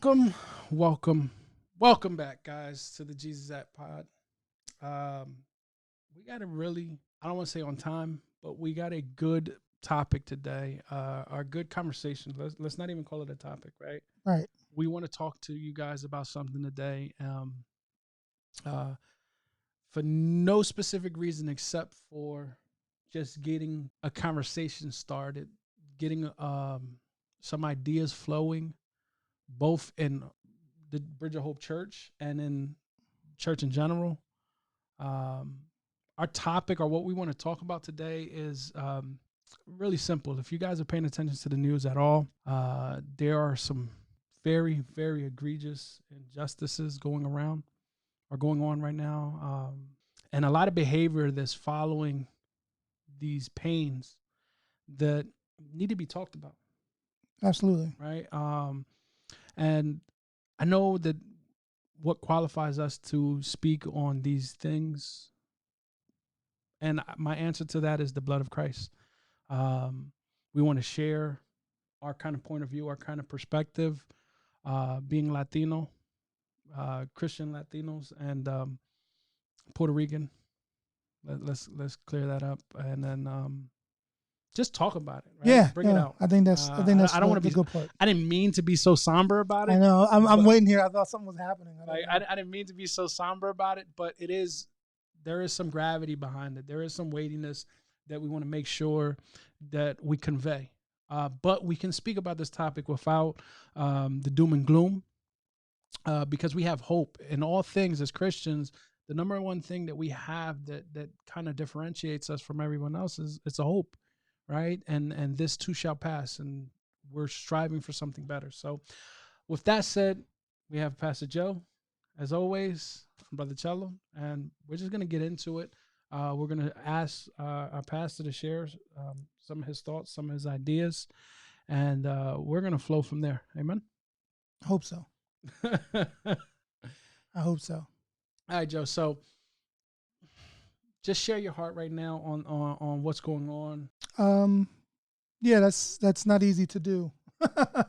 Welcome, welcome, welcome back, guys, to the Jesus App Pod. We got a really, I don't want to say on time, but we got a good topic today. Our good conversation. Let's not even call it a topic, right? Right. We want to talk to you guys about something today. Uh, for no specific reason except for just getting a conversation started, getting some ideas flowing, both in the Bridge of Hope Church and in church in general. Our topic, or what we want to talk about today, is really simple. If you guys are paying attention to the news at all, there are some very, very egregious injustices going on right now. And a lot of behavior that's following these pains that need to be talked about. Absolutely. Right. And I know that what qualifies us to speak on these things, and my answer to that is the blood of Christ. We want to share our kind of point of view, our kind of perspective, being Latino, Christian Latinos, and Puerto Rican. Let's clear that up, and then just talk about it. Right? Yeah, Bring it out. I think that's I don't want to be good part. I didn't mean to be so somber about it. I know. I'm waiting here. I thought something was happening. I didn't mean to be so somber about it, but there is some gravity behind it. There is some weightiness that we want to make sure that we convey. But we can speak about this topic without the doom and gloom, because we have hope in all things as Christians. The number one thing that we have that kind of differentiates us from everyone else is it's a hope, right? And this too shall pass, and we're striving for something better. So with that said, we have Pastor Joe, as always, from Brother Chelo, and we're just going to get into it. We're going to ask our pastor to share some of his thoughts, some of his ideas, and we're going to flow from there. Amen? I hope so. I hope so. All right, Joe. So just share your heart right now on what's going on. Yeah, that's not easy to do. Because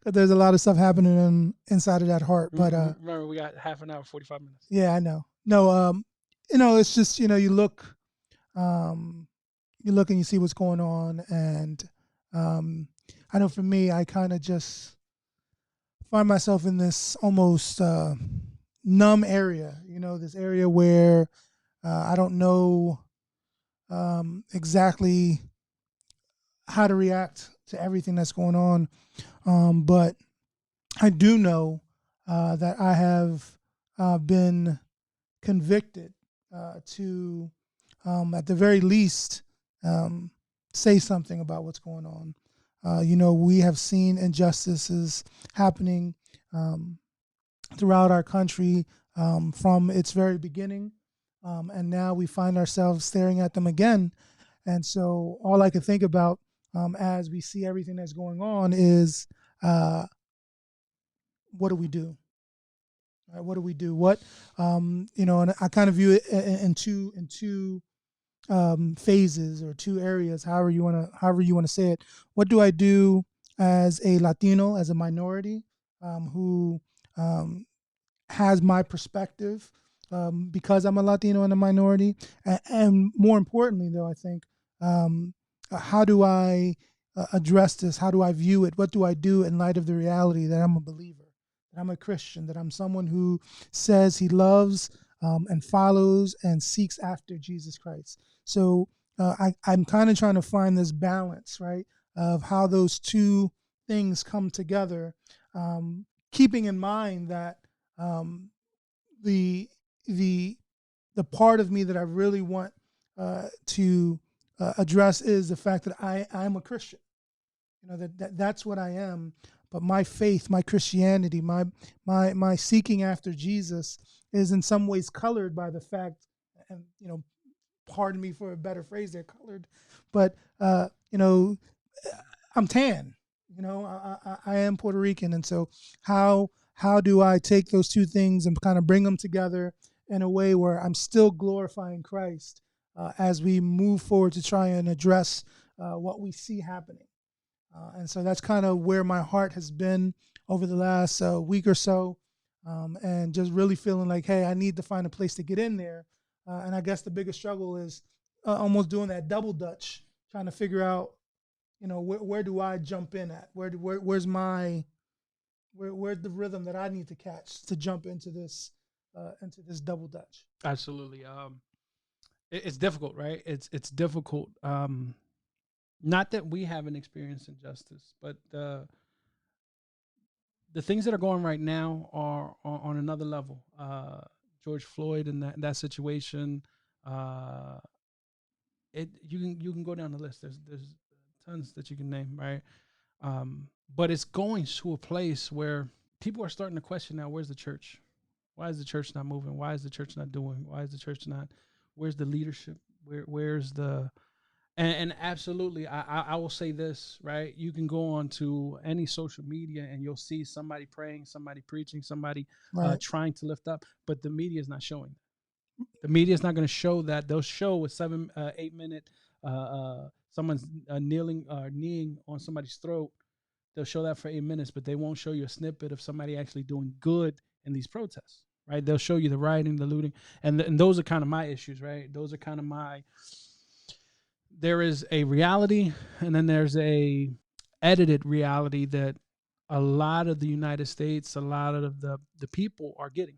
there's a lot of stuff happening inside of that heart. But remember, we got half an hour, 45 minutes. Yeah, I know. No, it's just, you look and you see what's going on, and I know for me, I kind of just find myself in this almost numb area, this area where I don't know exactly how to react to everything that's going on. But I do know that I have been convicted to, at the very least, say something about what's going on. We have seen injustices happening throughout our country from its very beginning, and now we find ourselves staring at them again. And so all I can think about as we see everything that's going on is, what do we do? Right, what do we do? And I kind of view it in two phases or two areas, however you want to say it. What do I do as a Latino, as a minority, who has my perspective, because I'm a Latino and a minority, and more importantly, though, I think, how do I address this? How do I view it? What do I do in light of the reality that I'm a believer, that I'm a Christian, that I'm someone who says he loves and follows and seeks after Jesus Christ? So I'm kind of trying to find this balance, right, of how those two things come together, keeping in mind that the part of me that I really want to address is the fact that I'm a Christian. That's what I am. But my faith, my Christianity, my seeking after Jesus is in some ways colored by the fact, and pardon me for a better phrase, they're colored, but I'm tan. I am Puerto Rican, and so how do I take those two things and kind of bring them together in a way where I'm still glorifying Christ as we move forward to try and address what we see happening? And so that's kind of where my heart has been over the last week or so, and just really feeling like, hey, I need to find a place to get in there. And I guess the biggest struggle is almost doing that double dutch, trying to figure out, where do I jump in at? Where's where's the rhythm that I need to catch to jump into this double dutch? Absolutely. It's difficult, right? It's difficult. Not that we haven't experienced injustice, but the things that are going right now are on another level. George Floyd and that situation. Uh, you can go down the list. There's tons that you can name, right? But it's going to a place where people are starting to question now. Where's the church? Why is the church not moving? Why is the church not doing? Why is the church not? Where's the leadership? Where's the and absolutely, I will say this, right? You can go on to any social media and you'll see somebody praying, somebody preaching, somebody Right. trying to lift up, but the media is not showing. The media is not going to show that. They'll show a 8 minute someone's kneeing on somebody's throat. They'll show that for 8 minutes, but they won't show you a snippet of somebody actually doing good in these protests, right? They'll show you the rioting, the looting, and those are kind of my issues, right? Those are kind of my. There is a reality, and then there's a edited reality that a lot of the United States, a lot of the people are getting,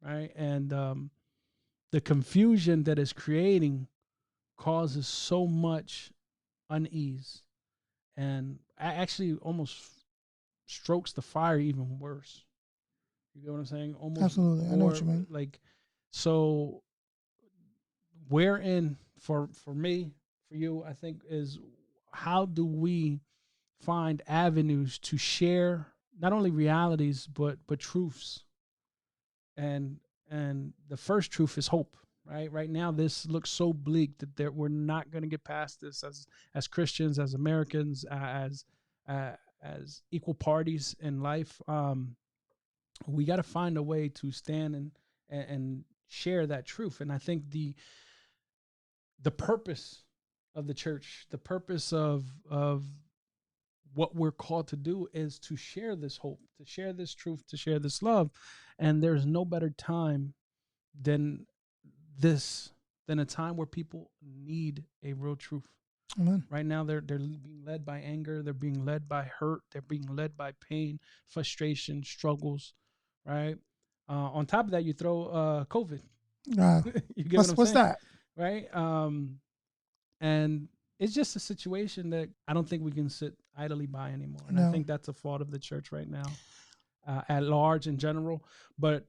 right? And the confusion that is creating causes so much unease, and actually almost strokes the fire even worse. You get what I'm saying? Almost Absolutely. I know what more you mean. like so. Wherein for me, for you, I think is how do we find avenues to share not only realities but truths, and the first truth is hope. Right now, this looks so bleak that we're not going to get past this as Christians, as Americans, uh, as equal parties in life. We got to find a way to stand and share that truth. And I think the purpose of the church, the purpose of what we're called to do is to share this hope, to share this truth, to share this love. And there's no better time than this, than a time where people need a real truth. Amen. Right now, they're being led by anger, they're being led by hurt, they're being led by pain, frustration, struggles, right? On top of that, you throw COVID. Uh, You get what what's I'm what's saying, that? right? And it's just a situation that I don't think we can sit idly by anymore. And I No, think that's a fault of the church right now, at large in general. But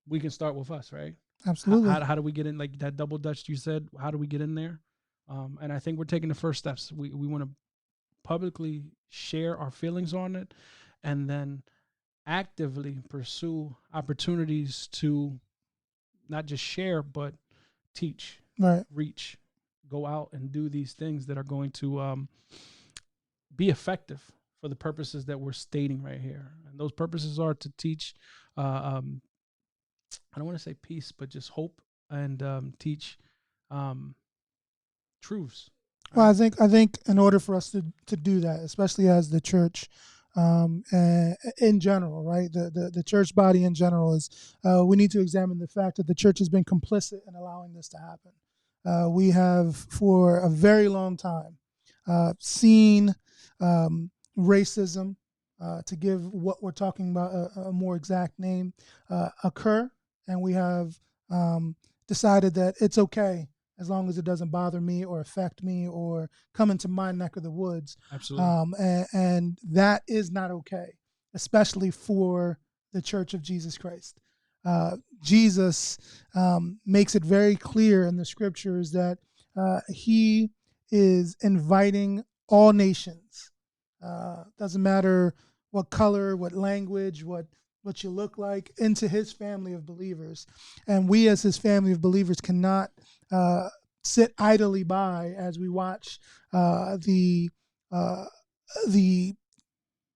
we can start with us, right? absolutely. How do we get in, like that double dutch you said? How do we get in there? And I think we're taking the first steps. We want to publicly share our feelings on it, and then actively pursue opportunities to not just share but teach, Right. reach, go out and do these things that are going to be effective for the purposes that we're stating right here. And those purposes are to teach, I don't want to say peace, but just hope, and teach um, truths. Well, Right? I think in order for us to do that, especially as the church, in general, right, the church body in general is, we need to examine the fact that the church has been complicit in allowing this to happen. We have for a very long time seen racism, to give what we're talking about a more exact name, occur, and we have decided that it's okay as long as it doesn't bother me or affect me or come into my neck of the woods. Absolutely. And that is not okay, especially for the Church of Jesus Christ. Jesus makes it very clear in the scriptures that he is inviting all nations. Doesn't matter what color, what language, what you look like, into his family of believers. And we as his family of believers cannot sit idly by as we watch uh, the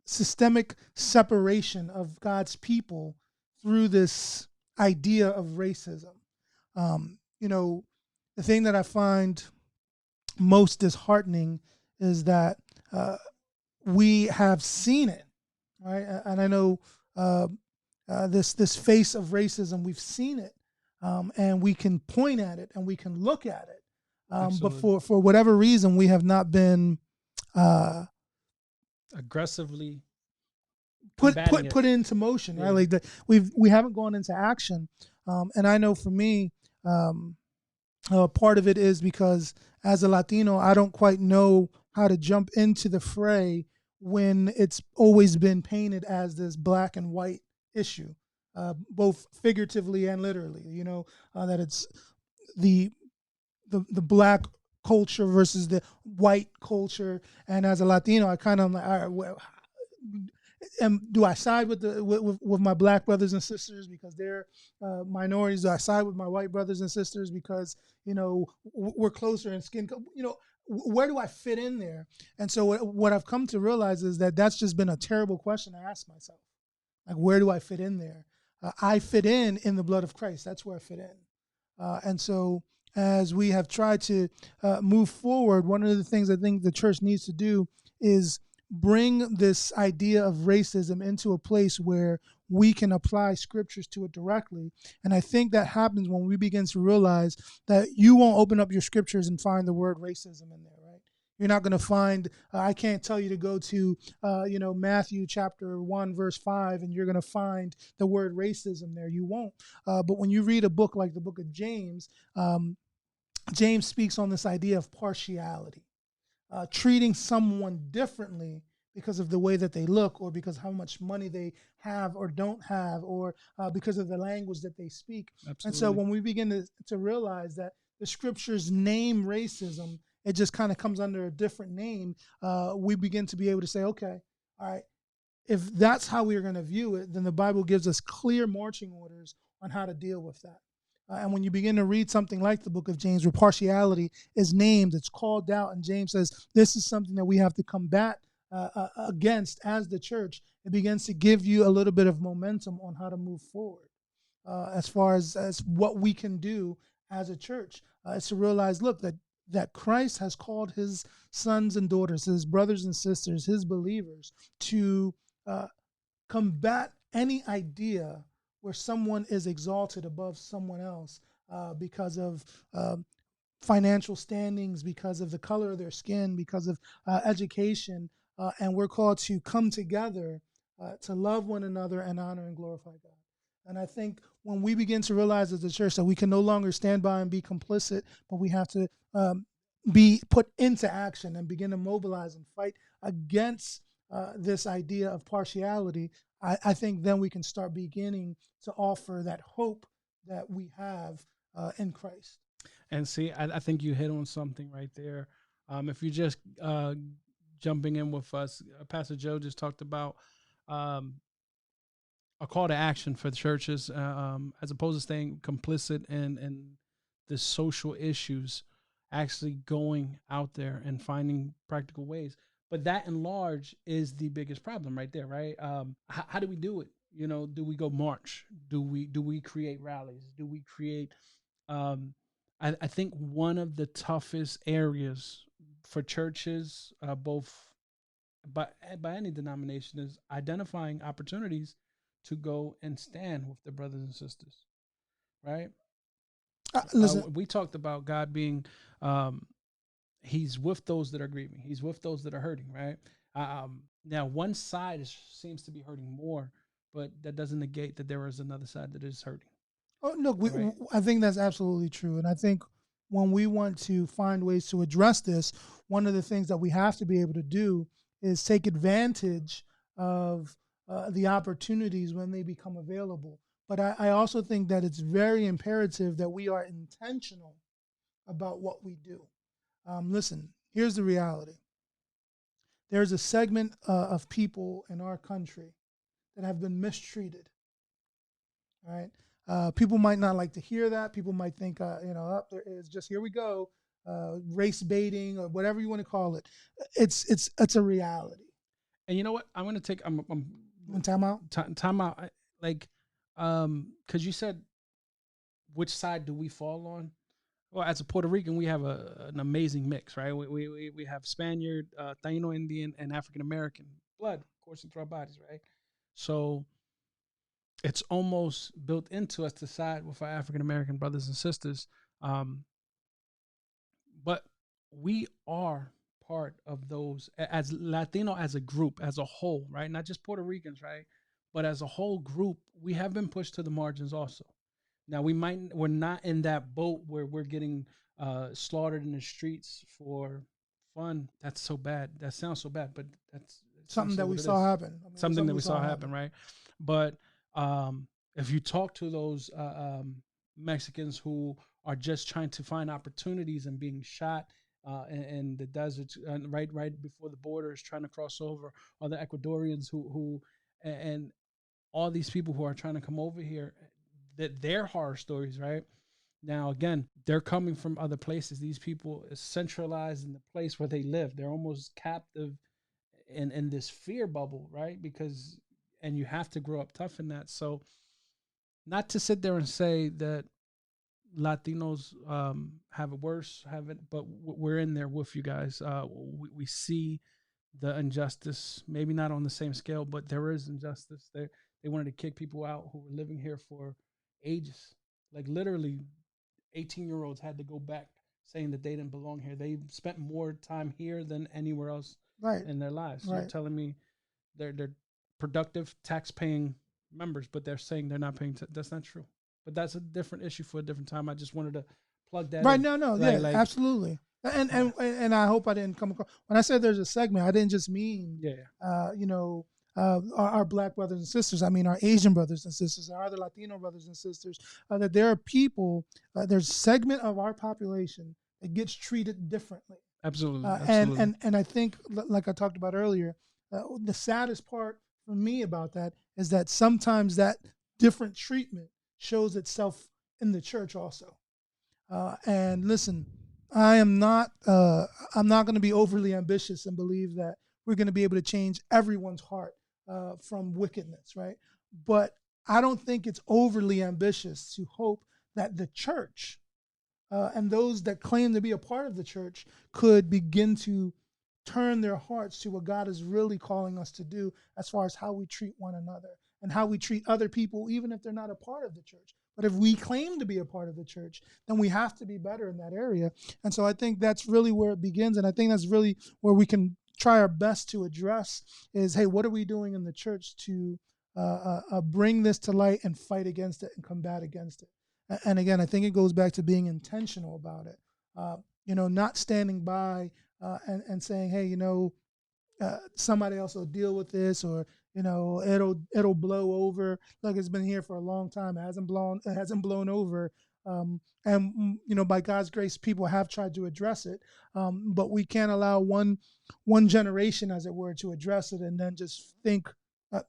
systemic separation of God's people through this idea of racism. You know, the thing that I find most disheartening is that we have seen it right? And I know uh, this face of racism, we've seen it, and we can point at it and we can look at it, but Absolutely. for whatever reason, we have not been uh, Aggressively put combating put it. put into motion, right? Yeah, Like we haven't gone into action, and I know for me, um, part of it is because as a Latino, I don't quite know how to jump into the fray when it's always been painted as this black and white issue, both figuratively and literally. That it's the the black culture versus the white culture, and as a Latino, I kind of like, all right, well, do I side with with my black brothers and sisters because they're minorities? Do I side with my white brothers and sisters because we're closer in skin? Where do I fit in there? And so what I've come to realize is that that's just been a terrible question to ask myself. Like, where do I fit in there? I fit in the blood of Christ. That's where I fit in. And so, as we have tried to move forward, one of the things I think the church needs to do is bring this idea of racism into a place where we can apply scriptures to it directly. And I think that happens when we begin to realize that you won't open up your scriptures and find the word racism in there, right? You're not going to find, I can't tell you to go to, Matthew chapter 1, verse 5, and you're going to find the word racism there. You won't. But when you read a book like the book of James, James speaks on this idea of partiality, treating someone differently because of the way that they look, or because how much money they have or don't have, or because of the language that they speak. And so absolutely. when we begin to realize that the scriptures name racism, it just kind of comes under a different name. We begin to be able to say, okay, all right, if that's how we're going to view it, then the Bible gives us clear marching orders on how to deal with that. And when you begin to read something like the book of James, where partiality is named, it's called out, and James says this is something that we have to combat against as the church, it begins to give you a little bit of momentum on how to move forward as far as what we can do as a church. It's to realize, look, that Christ has called his sons and daughters, his brothers and sisters, his believers to uh, combat any idea where someone is exalted above someone else because of financial standings, because of the color of their skin, because of education. And we're called to come together to love one another and honor and glorify God. And I think when we begin to realize as a church that we can no longer stand by and be complicit, but we have to be put into action and begin to mobilize and fight against this idea of partiality, I think then we can start beginning to offer that hope that we have in Christ. And see, I think you hit on something right there. If you just jumping in with us, Pastor Joe just talked about um, a call to action for the churches, as opposed to staying complicit in the social issues, actually going out there and finding practical ways. But that, in large, is the biggest problem right there, right? How do we do it? Do we go march? Do we create rallies? Do we create? Um, I think one of the toughest areas for churches, both by any denomination, is identifying opportunities to go and stand with their brothers and sisters, right? Listen, We talked about God being, um, He's with those that are grieving. He's with those that are hurting, right? Now, one side seems to be hurting more, but that doesn't negate that there is another side that is hurting, oh, look, right? I think that's absolutely true. And I think when we want to find ways to address this, one of the things that we have to be able to do is take advantage of the opportunities when they become available. But I also think that it's very imperative that we are intentional about what we do. Listen, here's the reality: there's a segment of people in our country that have been mistreated. Right? People might not like to hear that. People might think, there is just here we go, race baiting or whatever you want to call it. It's a reality. And you know what? I'm going to take. I'm Time out. time out. Like, because you said, which side do we fall on? Well, as a Puerto Rican, we have an amazing mix, right? We have Spaniard, Taino Indian, and African American blood, of coursing through our bodies, right? So it's almost built into us to side with our African American brothers and sisters. Um, but we are part of those as Latino, as a group, as a whole, right? Not just Puerto Ricans, right? But as a whole group, we have been pushed to the margins also. Now we're not in that boat where we're getting slaughtered in the streets for fun. That's so bad. That sounds so bad, but that's Something essentially that what we it saw is. happen. I mean, Something something that we we saw saw happen, happen. right? But if you talk to those Mexicans who are just trying to find opportunities and being shot in the deserts, right before the borders, trying to cross over, or the Ecuadorians who and all these people who are trying to come over here, that their horror stories, right? Now, again, they're coming from other places. These people is centralized in the place where they live. They're almost captive in this fear bubble, right? Because and you have to grow up tough in that. So, not to sit there and say that Latinos have it worse, have it, but we're in there with you guys. We see the injustice, maybe not on the same scale, but there is injustice. They wanted to kick people out who were living here for ages. Like literally 18-year-olds had to go back saying that they didn't belong here. They spent more time here than anywhere else Right, in their lives. You're right. telling me they're productive tax paying members, but they're saying they're not paying. That's not true. But that's a different issue for a different time. I just wanted to plug that Right. in. No, no. Like Yeah, like absolutely. And yeah and and I hope I didn't come across when I said there's a segment. I didn't just mean, yeah you know, our black brothers and sisters. I mean our Asian brothers and sisters, our other Latino brothers and sisters. That there are people. There's a segment of our population that gets treated differently. absolutely And absolutely and I think, like I talked about earlier, the saddest part for me about that is that sometimes that different treatment shows itself in the church also. And listen, I am not. I'm not going to be overly ambitious and believe that we're going to be able to change everyone's heart from wickedness, right? But I don't think it's overly ambitious to hope that the church and those that claim to be a part of the church could begin to turn their hearts to what God is really calling us to do as far as how we treat one another and how we treat other people, even if they're not a part of the church. But if we claim to be a part of the church, then we have to be better in that area. And so I think that's really where it begins. And I think that's really where we can try our best to address is, hey, what are we doing in the church to bring this to light and fight against it and combat against it? And again, I think it goes back to being intentional about it. Not standing by and saying, hey, somebody else will deal with this, or it'll blow over. Like it's been here for a long time. It hasn't blown over. And by God's grace, people have tried to address it, but we can't allow one generation, as it were, to address it and then just think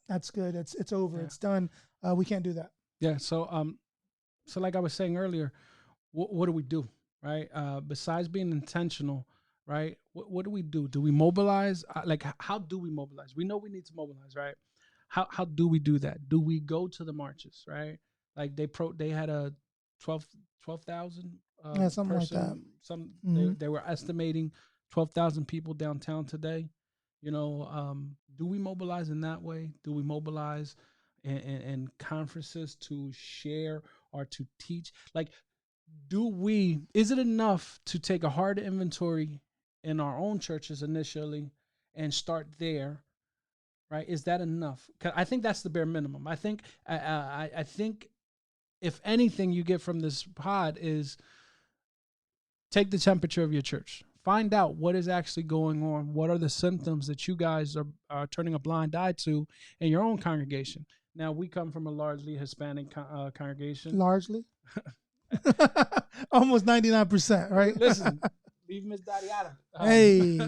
that's good. It's over. yeah It's done. We can't do that. yeah. So like I was saying earlier, what do we do, right? Besides being intentional, right? What do we do? Do we mobilize? Like, how do we mobilize? We know we need to mobilize, right? How do we do that? Do we go to the marches, right? Like they had a 12,000 Yeah, something like that. person. Some Hmm. they were estimating 12,000 people downtown today. Do we mobilize in that way? Do we mobilize in conferences to share or to teach? Like, is it enough to take a hard inventory in our own churches initially and start there, right? Is that enough? 'Cause I think that's the bare minimum. I think if anything you get from this pod is take the temperature of your church. Find out what is actually going on. What are the symptoms that you guys are turning a blind eye to in your own congregation? Now, we come from a largely Hispanic congregation. Largely. Almost 99%, right? Listen, leave Miss Dottie out of Hey.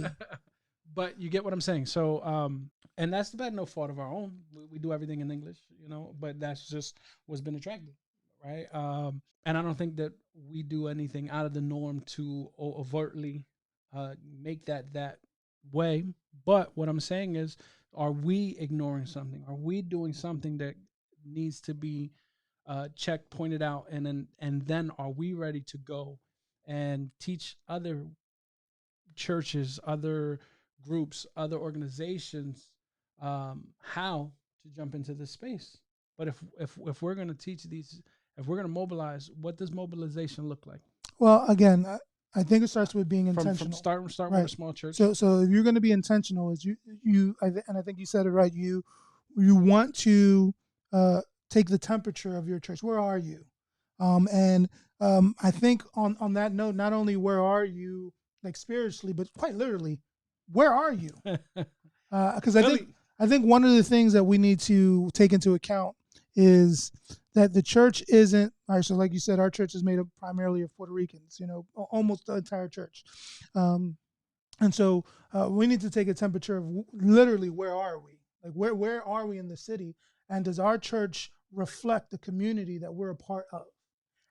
but you get what I'm saying. So, and that's bad, no fault of our own. We do everything in English, but that's just what's been attractive, right? And I don't think that we do anything out of the norm to overtly make that way. But what I'm saying is, are we ignoring something? Are we doing something that needs to be checked, pointed out, and then are we ready to go and teach other churches, other groups, other organizations how to jump into this space. But if we're going to teach these, if we're going to mobilize, what does mobilization look like? Well, again, I think it starts with being From intentional, starting with right? a small church. So if you're going to be intentional, is and I think you said it right. You want to take the temperature of your church. Where are you? And I think on that note, not only where are you like spiritually, but quite literally, where are you? Because I think one of the things that we need to take into account is that the church isn't. All right, so like you said, our church is made up primarily of Puerto Ricans. You know, almost the entire church. And so we need to take a temperature of literally where are we? Like where are we in the city? And does our church reflect the community that we're a part of?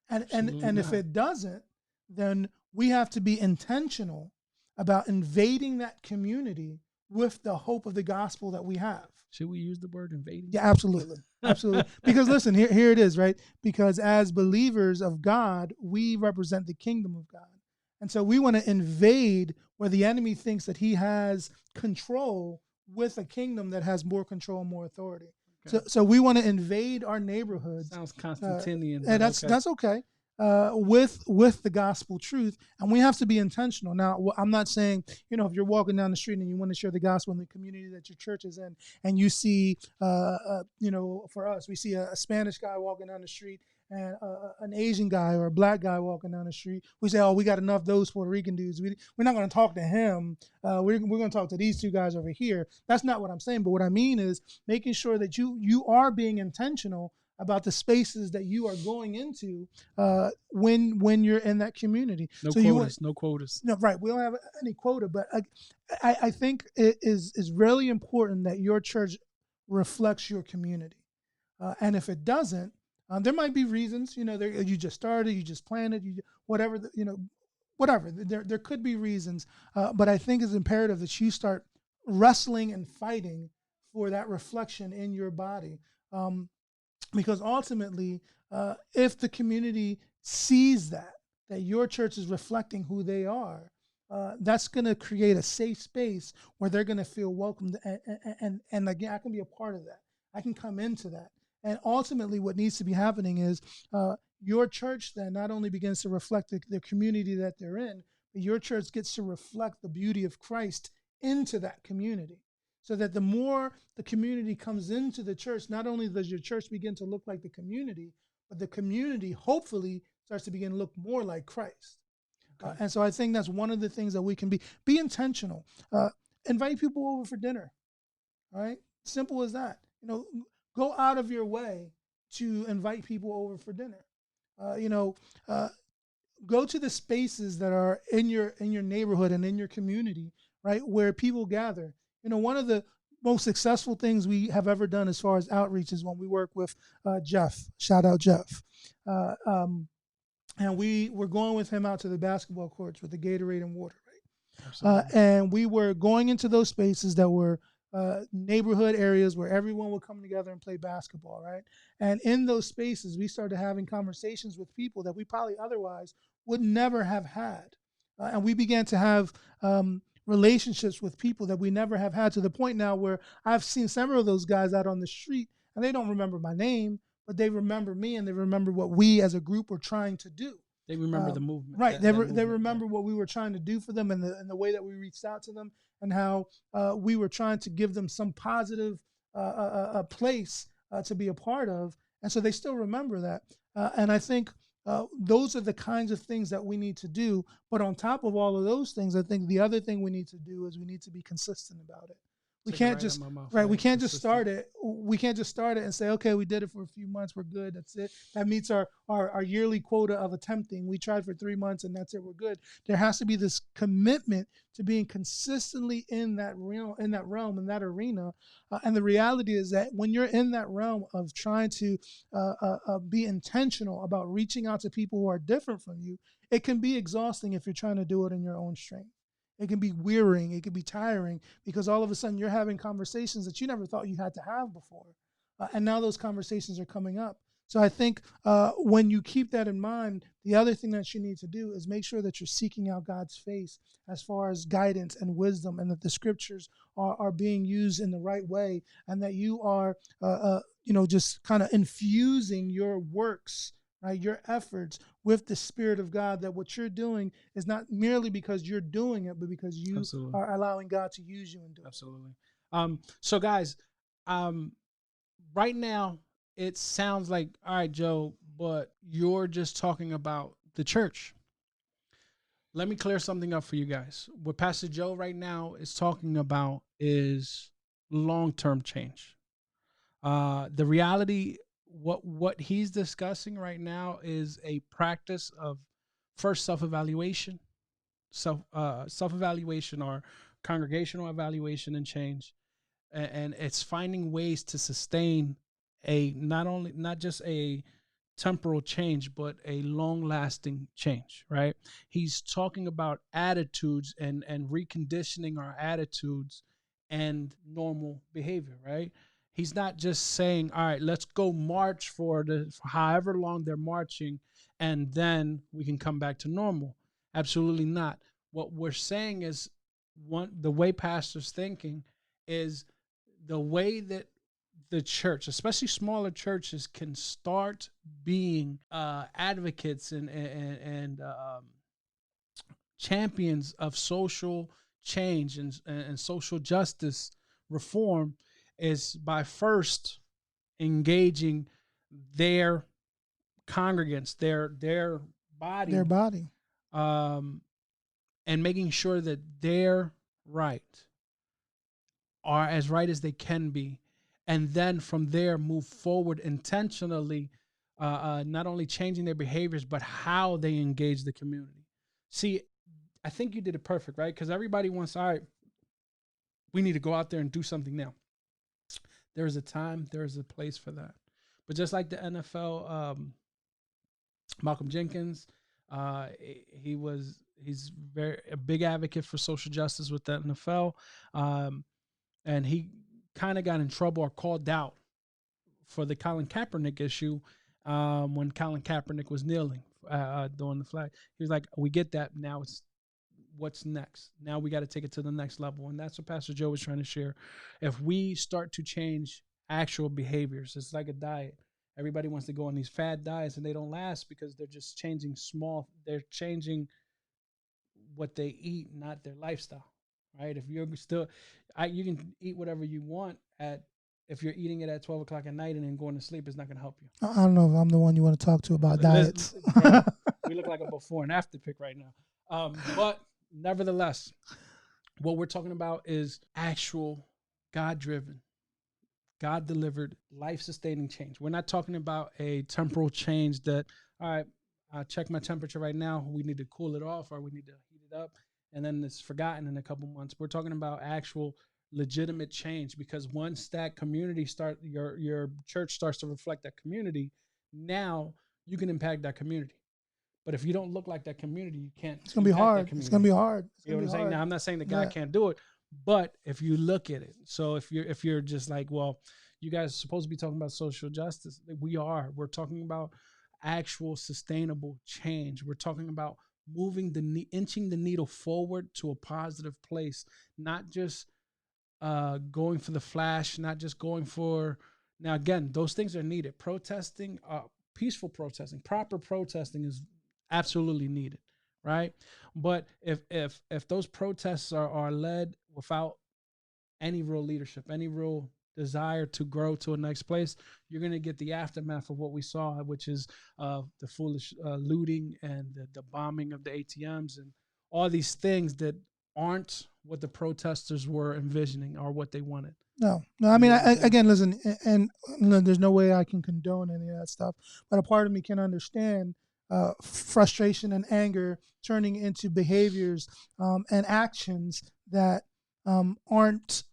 And if it doesn't, then we have to be intentional about invading that community with the hope of the gospel that we have. Should we use the word invading? Yeah, absolutely. Absolutely. Because listen, here it is, right? Because as believers of God, we represent the kingdom of God. And so we want to invade where the enemy thinks that he has control with a kingdom that has more control and more authority. Okay. So we want to invade our neighborhoods. Sounds Constantinian. And that's okay. With the gospel truth, and we have to be intentional. Now, I'm not saying, if you're walking down the street and you want to share the gospel in the community that your church is in, and you see, for us, we see a Spanish guy walking down the street and an Asian guy or a black guy walking down the street, we say, oh, we got enough of those Puerto Rican dudes. We're not going to talk to him. We're going to talk to these two guys over here. That's not what I'm saying. But what I mean is making sure that you are being intentional about the spaces that you are going into when you're in that community. No quotas. No quotas. No, right. We don't have any quota, but I think it is really important that your church reflects your community. And if it doesn't, there might be reasons. You just started, you just planted, whatever. Whatever. There could be reasons, but I think it's imperative that you start wrestling and fighting for that reflection in your body. Because ultimately, if the community sees that your church is reflecting who they are, that's going to create a safe space where they're going to feel welcomed. And again, I can be a part of that. I can come into that. And ultimately, what needs to be happening is your church then not only begins to reflect the community that they're in, but your church gets to reflect the beauty of Christ into that community. So that the more the community comes into the church, not only does your church begin to look like the community, but the community hopefully starts to begin to look more like Christ. Okay. And so I think that's one of the things that we can be intentional. Invite people over for dinner. All right? Simple as that. Go out of your way to invite people over for dinner. Go to the spaces that are in your neighborhood and in your community, right, where people gather. One of the most successful things we have ever done as far as outreach is when we work with Jeff. Shout out Jeff. And we were going with him out to the basketball courts with the Gatorade and water, right? And we were going into those spaces that were neighborhood areas where everyone would come together and play basketball, right? And in those spaces, we started having conversations with people that we probably otherwise would never have had. And we began to have relationships with people that we never have had, to the point now where I've seen several of those guys out on the street and they don't remember my name, but they remember me and they remember what we as a group were trying to do. They remember the movement. Right. They remember what we were trying to do for them and the way that we reached out to them and how we were trying to give them some positive place to be a part of. And so they still remember that. And I think those are the kinds of things that we need to do. But on top of all of those things, I think the other thing we need to do is we need to be consistent about it. We can't just we can't just start it. We can't just start it and say, okay, we did it for a few months, we're good, that's it. That meets our yearly quota of attempting. We tried for 3 months and that's it, we're good. There has to be this commitment to being consistently in that realm, in that arena. And the reality is that when you're in that realm of trying to be intentional about reaching out to people who are different from you, it can be exhausting if you're trying to do it in your own strength. It can be wearying. It can be tiring because all of a sudden you're having conversations that you never thought you had to have before. And now those conversations are coming up. So I think when you keep that in mind, the other thing that you need to do is make sure that you're seeking out God's face as far as guidance and wisdom, and that the scriptures are being used in the right way, and that you are, just kind of infusing your works, right, your efforts with the Spirit of God. That what you're doing is not merely because you're doing it, but because you Absolutely. are allowing God to use you and do it. Absolutely. So guys, right now it sounds like, all right, Joe, but you're just talking about the church. Let me clear something up for you guys. What Pastor Joe right now is talking about is long-term change. The reality, what he's discussing right now is a practice of first self-evaluation, self-evaluation or congregational evaluation and change, and it's finding ways to sustain a not just a temporal change but a long lasting change, right? He's talking about attitudes and reconditioning our attitudes and normal behavior, right? He's not just saying, all right, let's go march for however long they're marching and then we can come back to normal. Absolutely not. What we're saying is, the way pastor's thinking is the way that the church, especially smaller churches, can start being advocates and champions of social change and social justice reform is by first engaging their congregants, their Their body, body. um, and making sure that they're right, are as right as they can be, and then from there move forward intentionally, not only changing their behaviors but how they engage the community. See, I think you did it perfect, right? Because everybody wants, all right, we need to go out there and do something now. There is a time, there is a place for that. But just like the NFL, Malcolm Jenkins, he's very a big advocate for social justice with the NFL, and he kind of got in trouble or called out for the Colin Kaepernick issue, when Colin Kaepernick was kneeling during the flag. He was like, "We get that. Now it's what's next. Now we got to take it to the next level," and that's what Pastor Joe was trying to share. If we start to change actual behaviors, it's like a diet. Everybody wants to go on these fad diets and they don't last because they're just changing they're changing what they eat, not their lifestyle, right? If you're still, you can eat whatever you want if you're eating it at 12 o'clock at night and then going to sleep, it's not going to help you. I don't know if I'm the one you want to talk to about diets. Bro, we look like a before and after pic right now. But nevertheless, what we're talking about is actual God-driven, God-delivered, life-sustaining change. We're not talking about a temporal change that, all right, I check my temperature right now, we need to cool it off or we need to heat it up, and then it's forgotten in a couple months. We're talking about actual legitimate change, because once that community your church starts to reflect that community, now you can impact that community. But if you don't look like that community, you can't It's gonna be impact that hard. It's gonna community. be hard. It's You know gonna what be I'm saying? hard. Now, I'm not saying that God Yeah. can't do it, but if you look at it, so if you're just like, well, you guys are supposed to be talking about social justice, we are. We're talking about actual sustainable change. We're talking about inching the needle forward to a positive place, not just going for the flash, not just going for. Now, again, those things are needed. Protesting, peaceful protesting, proper protesting is absolutely needed, right? But if those protests are led without any real leadership, any real desire to grow to a next place, you're going to get the aftermath of what we saw, which is the foolish looting and the bombing of the ATMs and all these things that aren't what the protesters were envisioning or what they wanted. No. I mean, again, listen, and there's no way I can condone any of that stuff. But a part of me can understand frustration and anger turning into behaviors and actions that aren't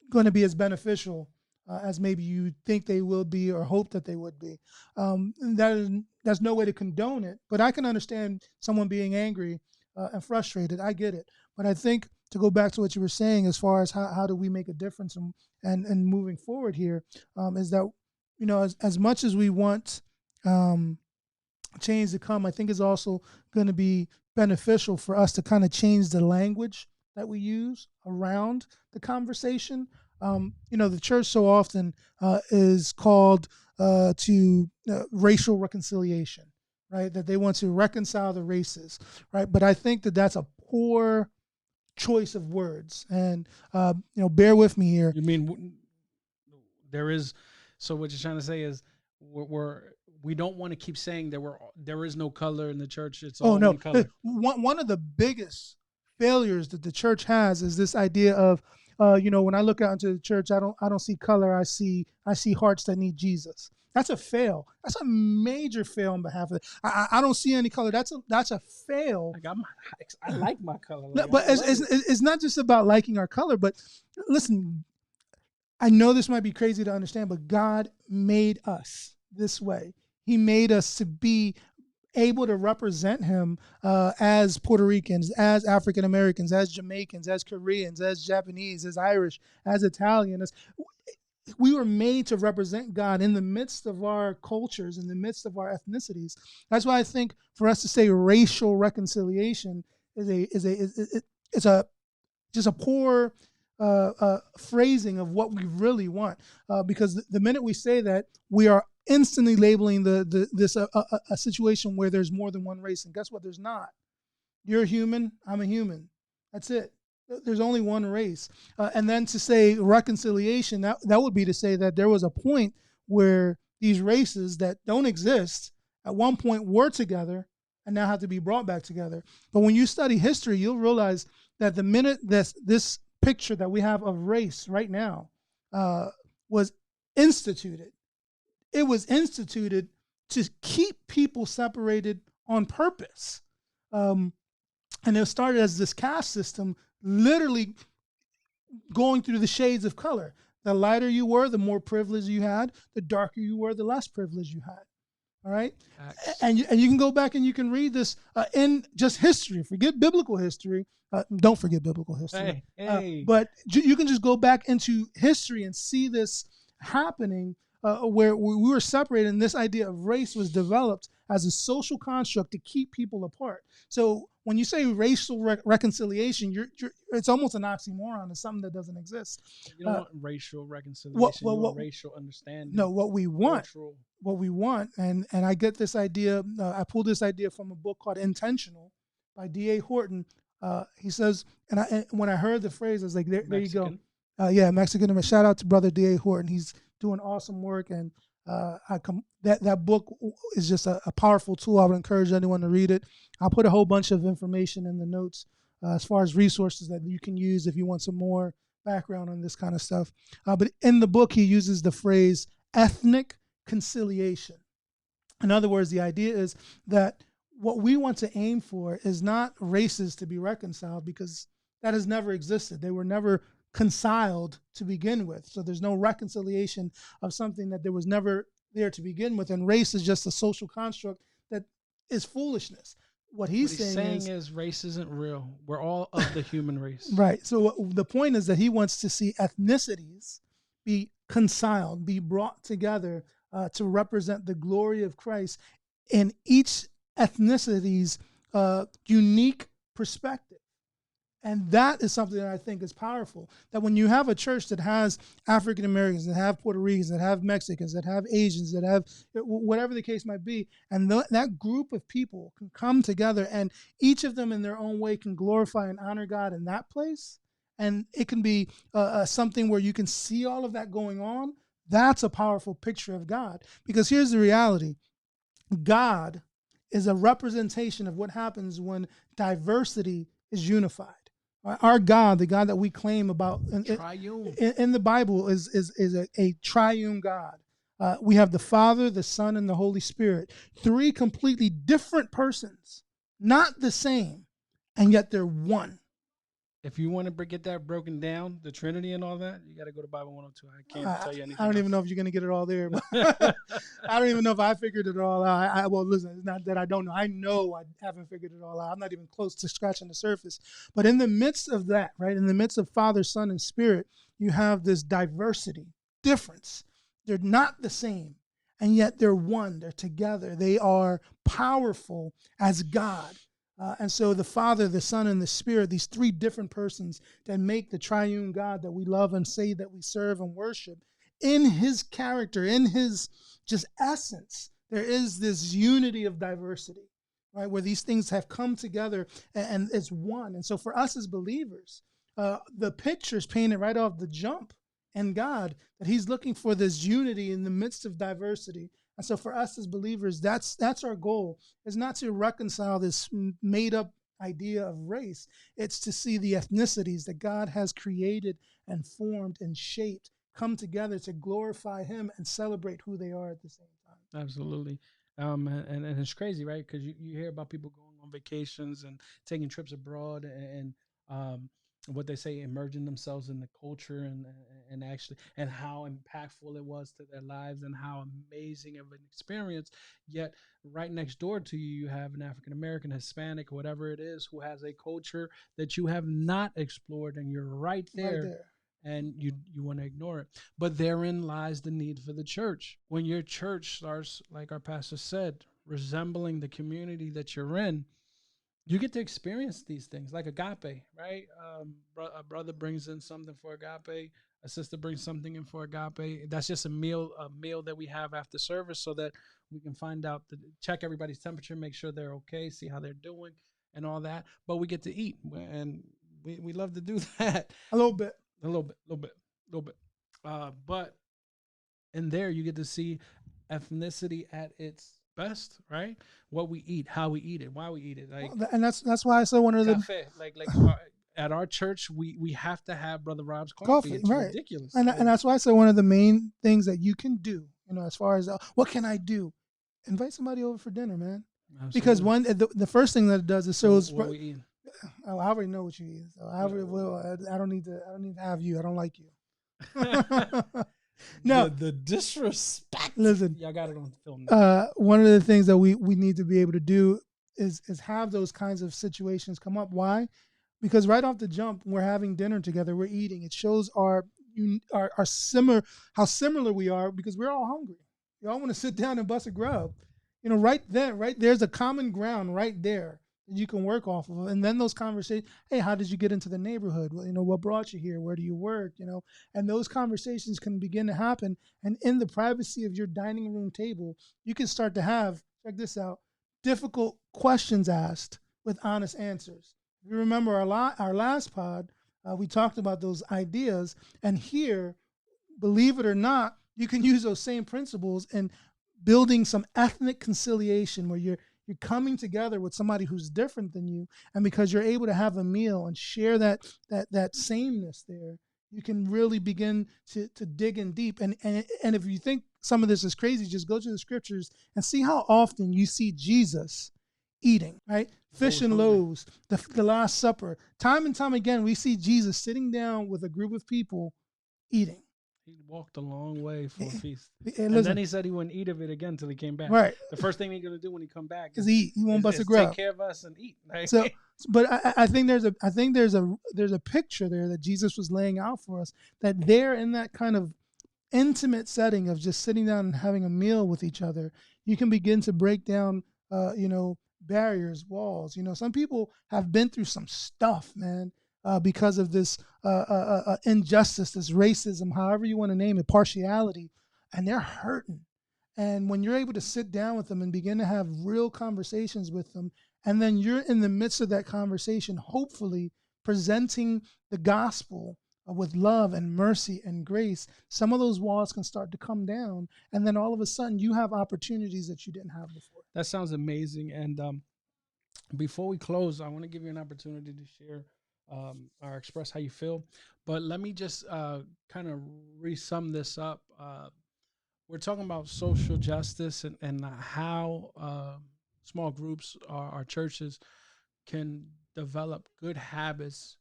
going to be as beneficial as maybe you think they will be or hope that they would be. That's no way to condone it, but I can understand someone being angry and frustrated. I get it. But I think, to go back to what you were saying as far as how do we make a difference and moving forward here, is that as much as we want change to come, I think it's also going to be beneficial for us to kind of change the language that we use around the conversation. The church so often is called to racial reconciliation, right? That they want to reconcile the races, right? But I think that that's a poor choice of words, and bear with me here. You mean there is? So what you're trying to say is we don't want to keep saying that there is no color in the church. It's all one color. One of the biggest failures that the church has is this idea of, when I look out into the church, I don't see color. I see hearts that need Jesus. That's a fail. That's a major fail on behalf of it. I don't see any color. That's a fail. I like my color. But it's not just about liking our color. But listen, I know this might be crazy to understand, but God made us this way. He made us to be able to represent him as Puerto Ricans, as African Americans, as Jamaicans, as Koreans, as Japanese, as Irish, as Italian. We were made to represent God in the midst of our cultures, in the midst of our ethnicities. That's why I think for us to say racial reconciliation is just a poor phrasing of what we really want, because the minute we say that, we are instantly labeling this a situation where there's more than one race, and guess what? There's not. You're a human. I'm a human. That's it. There's only one race. And then to say reconciliation, that would be to say that there was a point where these races that don't exist at one point were together and now have to be brought back together. But when you study history, you'll realize that the minute this picture that we have of race right now was instituted, it was instituted to keep people separated on purpose. And it started as this caste system, literally going through the shades of color. The lighter you were, the more privilege you had. The darker you were, the less privilege you had. All right? And you can go back and you can read this in just history. Forget biblical history. Don't forget biblical history. But you can just go back into history and see this happening where we were separated, and this idea of race was developed as a social construct to keep people apart. So when you say racial reconciliation, it's almost an oxymoron. It's something that doesn't exist. You don't want racial reconciliation. You want racial understanding. No, what we want, and I get this idea. I pulled this idea from a book called Intentional by D.A. Horton. He says, and when I heard the phrase, I was like, there you go. Mexican. Shout out to brother D.A. Horton. He's doing awesome work, and that book is just a powerful tool. I would encourage anyone to read it. I'll put a whole bunch of information in the notes as far as resources that you can use if you want some more background on this kind of stuff. But in the book, he uses the phrase ethnic conciliation. In other words, the idea is that what we want to aim for is not races to be reconciled, because that has never existed. They were never conciled to begin with. So there's no reconciliation of something that there was never there to begin with. And race is just a social construct that is foolishness. What he's saying is race isn't real. We're all of the human race. Right. So the point is that he wants to see ethnicities be conciled, be brought together to represent the glory of Christ in each ethnicity's unique perspective. And that is something that I think is powerful. That when you have a church that has African Americans, that have Puerto Ricans, that have Mexicans, that have Asians, that have whatever the case might be, and that group of people can come together, and each of them in their own way can glorify and honor God in that place, and it can be something where you can see all of that going on. That's a powerful picture of God. Because here's the reality. God is a representation of what happens when diversity is unified. Our God, the God that we claim about in the Bible, is a triune God. We have the Father, the Son, and the Holy Spirit. Three completely different persons, not the same, and yet they're one. If you want to get that broken down, the Trinity and all that, you got to go to Bible 102. I can't tell you anything. I don't even know if you're going to get it all there. But I don't even know if I figured it all out. Well, listen, it's not that I don't know. I know I haven't figured it all out. I'm not even close to scratching the surface. But in the midst of that, right, in the midst of Father, Son, and Spirit, you have this diversity, difference. They're not the same, and yet they're one. They're together. They are powerful as God. And so the Father, the Son, and the Spirit, these three different persons that make the triune God that we love and say that we serve and worship, in his character, in his just essence, there is this unity of diversity, right? Where these things have come together and it's one. And so for us as believers, the picture is painted right off the jump in God that he's looking for this unity in the midst of diversity. And so for us as believers, that's our goal, is not to reconcile this made up idea of race. It's to see the ethnicities that God has created and formed and shaped come together to glorify him and celebrate who they are at the same time. Absolutely. And it's crazy, right? Because you hear about people going on vacations and taking trips abroad and what they say, immersing themselves in the culture and actually, and how impactful it was to their lives and how amazing of an experience. Yet, right next door to you, you have an African American, Hispanic, whatever it is, who has a culture that you have not explored, and you're right Right there there. and you want to ignore it. But therein lies the need for the church. When your church starts, like our pastor said, resembling the community that you're in, you get to experience these things like agape, right? A brother brings in something for agape, a sister brings something in for agape. That's just a meal that we have after service, so that we can find out, check everybody's temperature, make sure they're okay, see how they're doing, and all that. But we get to eat, and we love to do that. A little bit. A little bit, a little bit, a little bit. But in there, you get to see ethnicity at its best, right? What we eat, how we eat it, why we eat it. Like And that's why I said one of the cafe, at our church, we have to have Brother Rob's coffee. coffee, It's right? ridiculous. And Like, that's why I said one of the main things that you can do, as far as what can I do, invite somebody over for dinner, man. Because absolutely. one, the first thing that it does is shows. What we eat. Oh, I already know what you eat, so I don't need to. I don't need to have you. I don't like you. No, The disrespect. listen. Y'all got it on film now. One of the things that we need to be able to do is have those kinds of situations come up. Why? Because right off the jump, we're having dinner together. We're eating. It shows our similar, how similar we are, because we're all hungry. We all want to sit down and bust a grub. Right there, right there's a common ground right there that you can work off of. And then those conversations, hey, how did you get into the neighborhood? Well, what brought you here? Where do you work? And those conversations can begin to happen. And in the privacy of your dining room table, you can start to have, check this out, difficult questions asked with honest answers. If you remember our last pod, we talked about those ideas. And here, believe it or not, you can use those same principles in building some ethnic conciliation where you're coming together with somebody who's different than you, and because you're able to have a meal and share that sameness there, you can really begin to dig in deep. And if you think some of this is crazy, just go to the scriptures and see how often you see Jesus eating, right? Fish and loaves, the Last Supper. Time and time again, we see Jesus sitting down with a group of people eating. He walked a long way for a feast. And And then he said he wouldn't eat of it again until he came back. right, The first thing he's gonna do when he come back because he won't bust a is take grub. care of us and eat. Like, So, but I think there's a picture there that Jesus was laying out for us, that there in that kind of intimate setting of just sitting down and having a meal with each other, you can begin to break down, barriers, walls. Some people have been through some stuff, man, because of this injustice, this racism, however you want to name it, partiality, and they're hurting. And when you're able to sit down with them and begin to have real conversations with them, and then you're in the midst of that conversation, hopefully presenting the gospel with love and mercy and grace, some of those walls can start to come down. And then all of a sudden, you have opportunities that you didn't have before. that sounds amazing. And before we close, I want to give you an opportunity to share or express how you feel. But let me just kind of resum this up. We're talking about social justice and how small groups or our churches can develop good habits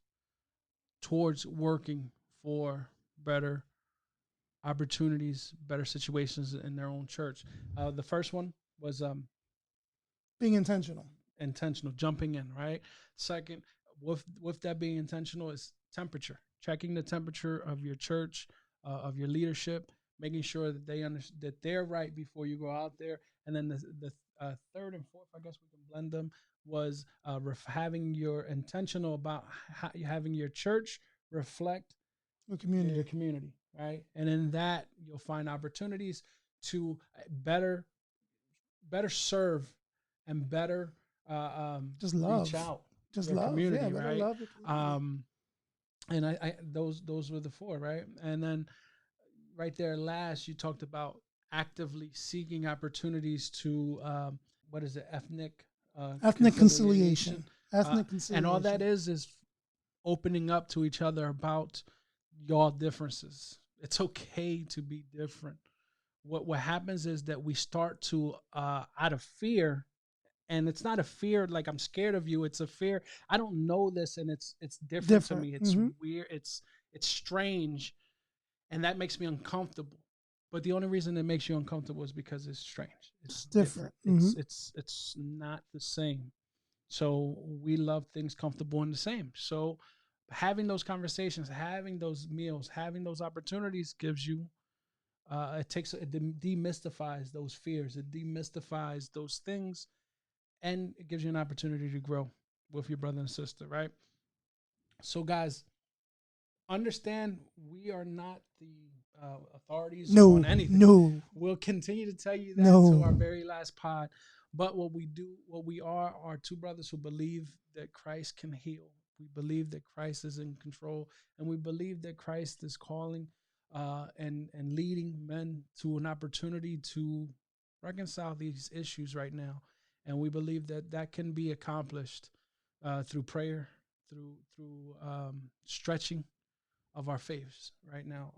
towards working for better opportunities, better situations in their own church. The first one was Being intentional. intentional, jumping in, right? Second, with that being intentional, is temperature, checking the temperature of your church, of your leadership, making sure that they understand that they're right before you go out there. And then the third and fourth, I guess we can blend them, was having your intentional about having your church reflect The your community. community, right? And in that, you'll find opportunities to better serve and better Just reach love. out Just your love. Yeah, community, better right? love your community. Um, and I those were the four, right? And then right there, last you talked about actively seeking opportunities to what is it, ethnic Ethnic conciliation, conciliation. Ethnic and all that conciliation. is opening up to each other about y'all differences. It's okay to be different. What happens is that we start to out of fear, and it's not a fear like I'm scared of you. It's a fear I don't know this, and it's different to Different. me. It's Hmm. weird. It's strange, and that makes me uncomfortable. But the only reason it makes you uncomfortable is because it's strange. It's It's different. different. Hmm. It's not the same. So we love things comfortable and the same. So having those conversations, having those meals, having those opportunities gives you it demystifies those fears, it demystifies those things, and it gives you an opportunity to grow with your brother and sister, right? So guys, understand we are not the authorities on No, anything. no, We'll continue to tell you that to no. our very last pod. But what we are two brothers who believe that Christ can heal. We believe that Christ is in control, and we believe that Christ is calling and leading men to an opportunity to reconcile these issues right now. And we believe that that can be accomplished through prayer, through stretching of our faiths right now.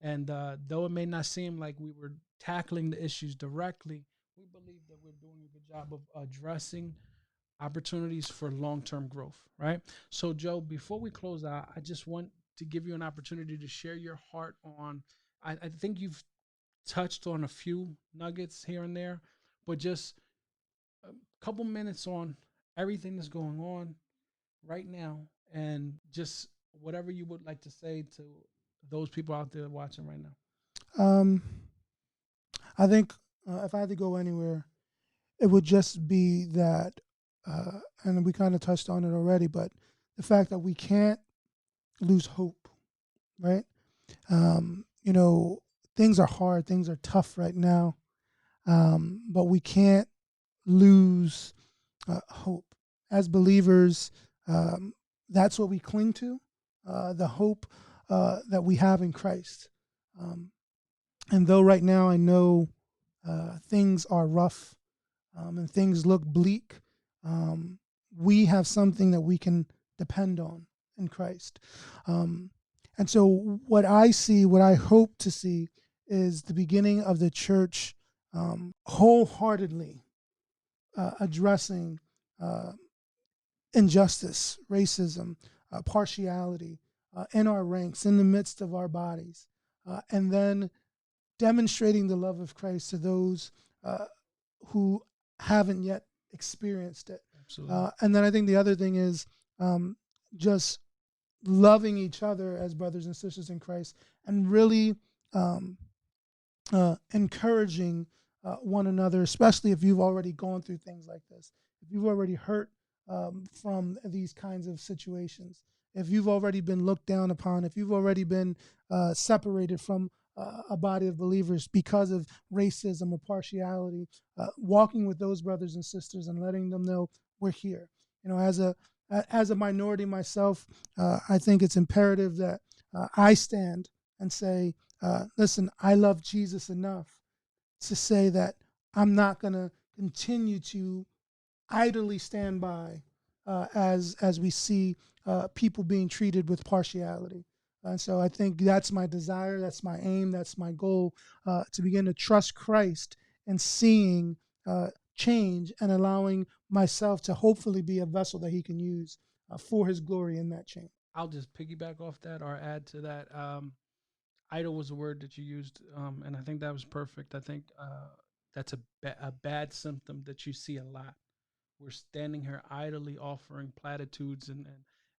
And though it may not seem like we were tackling the issues directly, we believe that we're doing a good job of addressing opportunities for long-term growth, right? So, Joe, before we close out, I just want to give you an opportunity to share your heart on. I think you've touched on a few nuggets here and there, but just a couple minutes on everything that's going on right now, and just whatever you would like to say to those people out there watching right now. Um, I think if I had to go anywhere, it would just be that, and we kind of touched on it already, but the fact that we can't lose hope, right? You know, things are hard, things are tough right now, but we can't lose hope. As believers, that's what we cling to, the hope that we have in Christ. Um, and though right now I know things are rough and things look bleak, um, we have something that we can depend on in Christ. Um, and so, what I see, what I hope to see, is the beginning of the church wholeheartedly addressing uh, injustice, racism, partiality in our ranks, in the midst of our bodies, and then demonstrating the love of Christ to those uh, who haven't yet experienced it. Absolutely. And then I think the other thing is um, just loving each other as brothers and sisters in Christ, and really um, encouraging one another, especially if you've already gone through things like this, if you've already hurt from these kinds of situations, if you've already been looked down upon, if you've already been separated from a body of believers because of racism or partiality, walking with those brothers and sisters and letting them know we're here. You know, as a minority myself, I think it's imperative that I stand and say, listen, I love Jesus enough to say that I'm not going to continue to idly stand by as we see people being treated with partiality. And so I think that's my desire, that's my aim, that's my goal, to begin to trust Christ and seeing change and allowing myself to hopefully be a vessel that he can use for his glory in that change. I'll just piggyback off that or add to that. Idle was a word that you used, and I think that was perfect. I think that's a bad symptom that you see a lot. We're standing here idly offering platitudes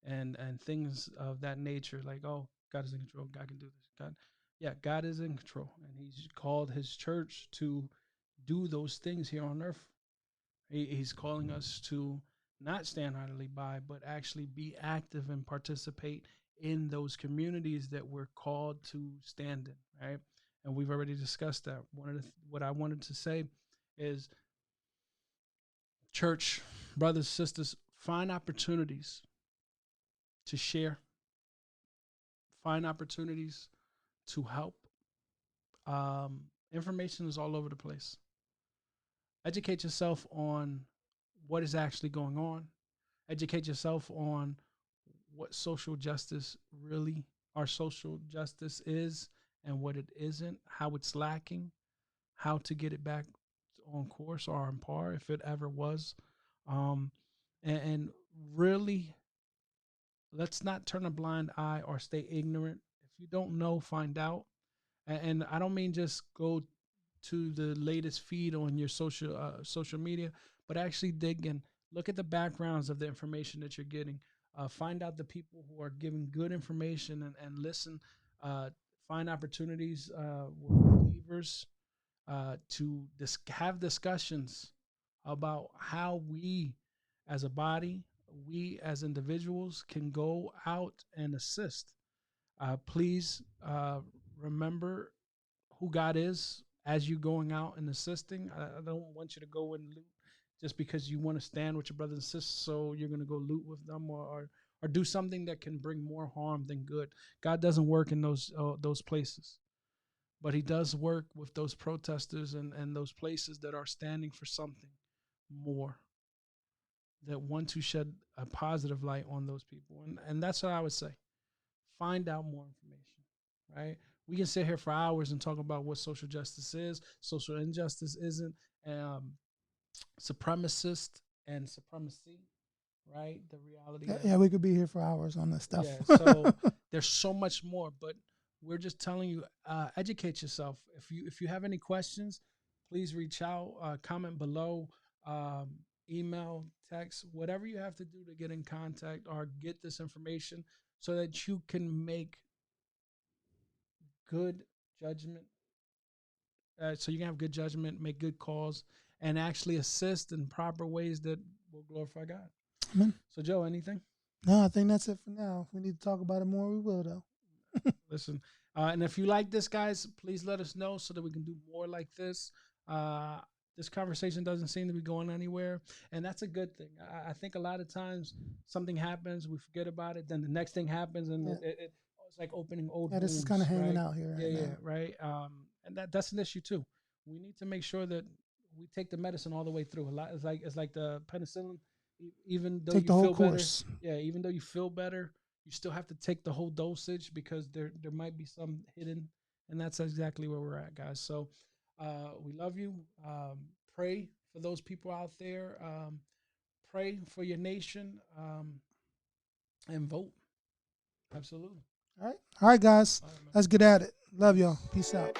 and things of that nature, like, oh, God is in control, God can do this, God. Yeah, God is in control, and He's called His church to do those things here on earth. He's calling us to not stand idly by, but actually be active and participate in those communities that we're called to stand in, right? And we've already discussed that. What I wanted to say is, church, brothers, sisters, find opportunities to share, find opportunities to help. Information is all over the place. Educate yourself on what is actually going on. Educate yourself on what social justice really, our social justice is, and what it isn't, how it's lacking, how to get it back on course or on par if it ever was. Um, and really, let's not turn a blind eye or stay ignorant. If you don't know, find out. And I don't mean just go to the latest feed on your social media, but actually dig in. Look at the backgrounds of the information that you're getting. Find out the people who are giving good information, and listen. Uh, find opportunities with believers to have discussions about how we, as a body, we as individuals, can go out and assist. Please remember who God is as you going out and assisting. I don't want you to go and loot just because you want to stand with your brothers and sisters. So you're going to go loot with them, or do something that can bring more harm than good. God doesn't work in those places, but He does work with those protesters and those places that are standing for something more, that want to shed a positive light on those people. And that's what I would say. Find out more information, right? We can sit here for hours and talk about what social justice is, social injustice isn't, um, supremacist and supremacy, right? The reality of, Yeah, we could be here for hours on this stuff. yeah. So there's so much more, but we're just telling you, educate yourself. If you have any questions, please reach out, comment below, um, email, text, whatever you have to do to get in contact or get this information, so that you can make good judgment. So you can have good judgment, make good calls, and actually assist in proper ways that will glorify God. Amen. So, Joe, anything? No, I think that's it for now. If we need to talk about it more, we will, though. Listen, and if you like this, guys, please let us know so that we can do more like this. Uh, this conversation doesn't seem to be going anywhere, and that's a good thing. I think a lot of times something happens, we forget about it, then the next thing happens, and Yeah, it's like opening old yeah, this is kind wounds, of hanging right? out here Yeah, right yeah, now. right. And that's an issue too. We need to make sure that we take the medicine all the way through. A lot, it's like the penicillin. Even though Take you the whole feel better, course. yeah, even though you feel better, you still have to take the whole dosage, because there might be some hidden, and that's exactly where we're at, guys. So we love you. Pray for those people out there. Pray for your nation, and vote. Absolutely. All right, guys. All right, man. Let's get at it. Love y'all. Peace. Peace out.